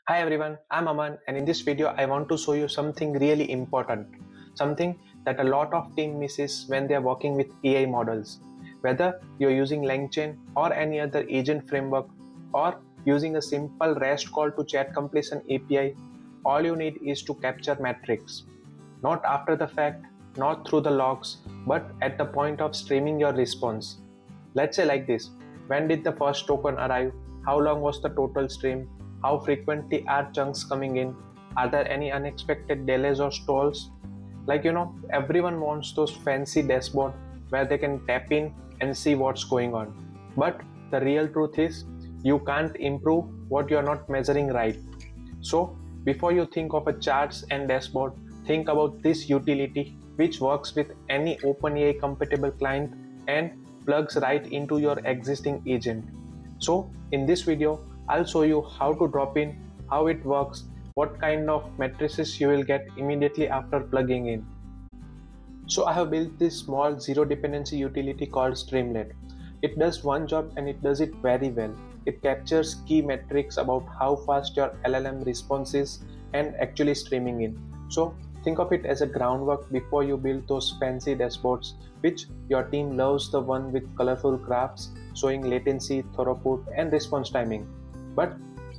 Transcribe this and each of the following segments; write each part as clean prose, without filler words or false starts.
Hi everyone, I'm Aman, and in this video I want to show you something really important, something that a lot of team misses when they are working with AI models. Whether you're using LangChain or any other agent framework or using a simple REST call to chat completion API, all you need is to capture metrics. Not after the fact, not through the logs, but at the point of streaming your response. Let's say like this: when did the first token arrive? How long was the total stream? How frequently are chunks coming in? Are there any unexpected delays or stalls? Everyone wants those fancy dashboard where they can tap in and see what's going on. But the real truth is, you can't improve what you're not measuring right. So before you think of a charts and dashboard, think about this utility which works with any OpenAI compatible client and plugs right into your existing agent. So in this video, I'll show you how to drop in, how it works, what kind of matrices you will get immediately after plugging in. So I have built this small zero dependency utility called streamlat. It does one job and it does it very well. It captures key metrics about how fast your LLM response is and actually streaming in. So think of it as a groundwork before you build those fancy dashboards, which your team loves, the one with colorful graphs showing latency, throughput, and response timing. But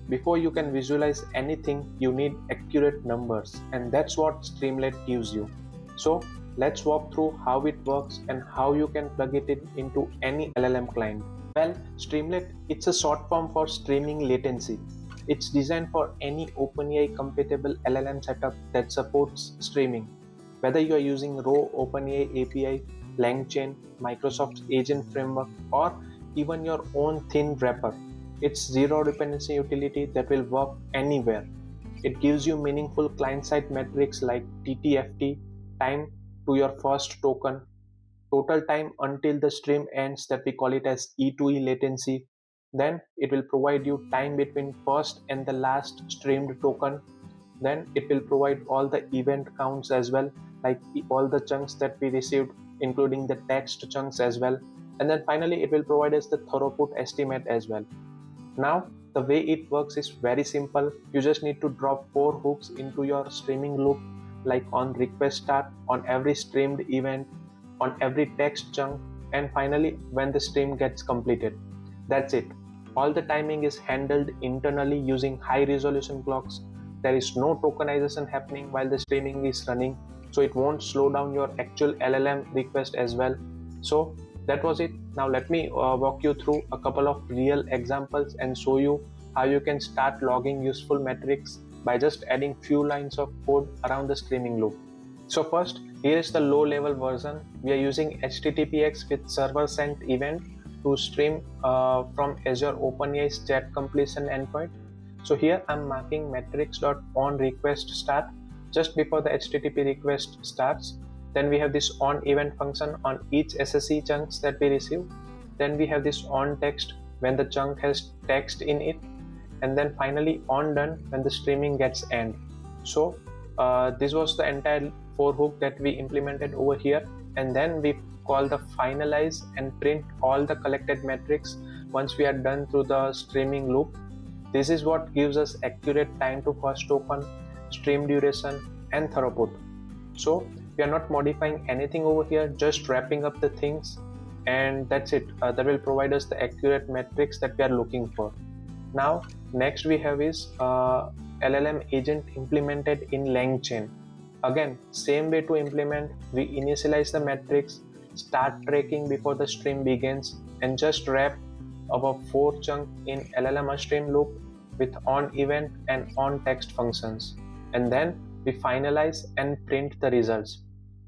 before you can visualize anything, you need accurate numbers, and that's what Streamlat gives you. So let's walk through how it works and how you can plug it into any LLM client. Well, Streamlit, it's a short form for streaming latency. It's designed for any OpenAI compatible LLM setup that supports streaming. Whether you are using raw OpenAI API, LangChain, Microsoft's agent framework, or even your own thin wrapper, it's zero dependency utility that will work anywhere. It gives you meaningful client-side metrics like TTFT, time to your first token, total time until the stream ends, that we call it as E2E latency. Then it will provide you time between first and the last streamed token. Then it will provide all the event counts as well, like all the chunks that we received, including the text chunks as well. And then finally it will provide us the throughput estimate as well. Now the way it works is very simple. You just need to drop 4 hooks into your streaming loop, like on request start, on every streamed event, on every text chunk, and finally when the stream gets completed. That's it. All the timing is handled internally using high resolution clocks. There is no tokenization happening while the streaming is running, so it won't slow down your actual LLM request as well. So that was it. Now let me walk you through a couple of real examples and show you how you can start logging useful metrics by just adding few lines of code around the streaming loop. So first, here is the low level version. We are using HTTPX with server sent event to stream from Azure OpenAI's chat completion endpoint. So here I'm marking metrics.onRequestStart just before the HTTP request starts. Then we have this on event function on each SSE chunks that we receive. Then we have this on text when the chunk has text in it. And then finally on done when the streaming gets end. So this was the entire 4 hook that we implemented over here. And then we call the finalize and print all the collected metrics once we are done through the streaming loop. This is what gives us accurate time to first token, stream duration, and throughput. So we are not modifying anything over here, just wrapping up the things, and that's it. That will provide us the accurate metrics that we are looking for. Now next we have is LLM agent implemented in LangChain. Again, same way to implement. We initialize the metrics, start tracking before the stream begins, and just wrap our 4 chunk in LLM stream loop with on event and on text functions. And then we finalize and print the results.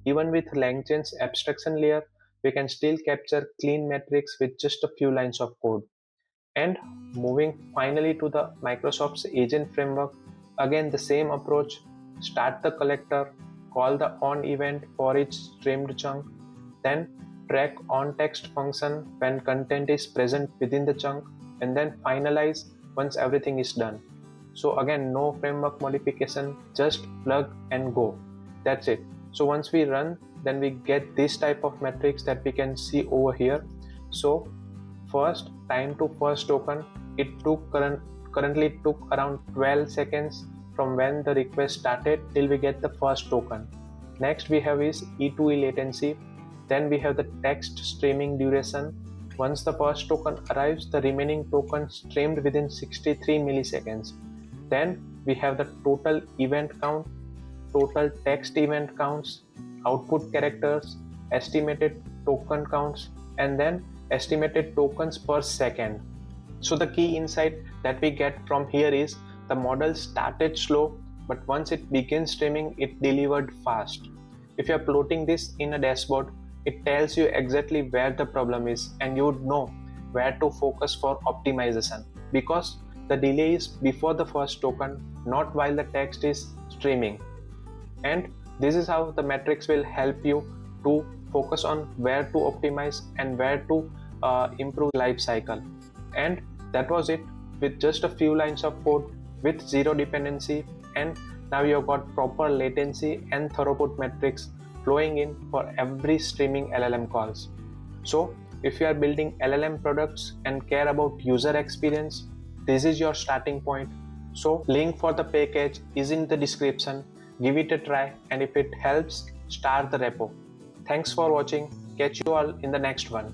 Even with LangChain's abstraction layer, we can still capture clean metrics with just a few lines of code. And moving finally to the Microsoft's agent framework, again the same approach. Start the collector, call the on event for each streamed chunk, then track on text function when content is present within the chunk, and then finalize once everything is done. So again, no framework modification, just plug and go. That's it. So once we run, then we get this type of metrics that we can see over here. So first, time to first token, it took currently took around 12 seconds from when the request started till we get the first token. Next we have is E2E latency. Then we have the text streaming duration. Once the first token arrives, the remaining tokens streamed within 63 milliseconds. Then we have the total event count, total text event counts, output characters, estimated token counts, and then estimated tokens per second. So the key insight that we get from here is the model started slow, but once it begins streaming, it delivered fast. If you are plotting this in a dashboard, it tells you exactly where the problem is and you would know where to focus for optimization, because the delay is before the first token, not while the text is streaming. And this is how the metrics will help you to focus on where to optimize and where to improve life cycle. And that was it, with just a few lines of code with zero dependency, and now you've got proper latency and throughput metrics flowing in for every streaming LLM calls. So if you are building LLM products and care about user experience, this is your starting point. So link for the package is in the description. Give it a try, and if it helps, start the repo. Thanks for watching. Catch you all in the next one.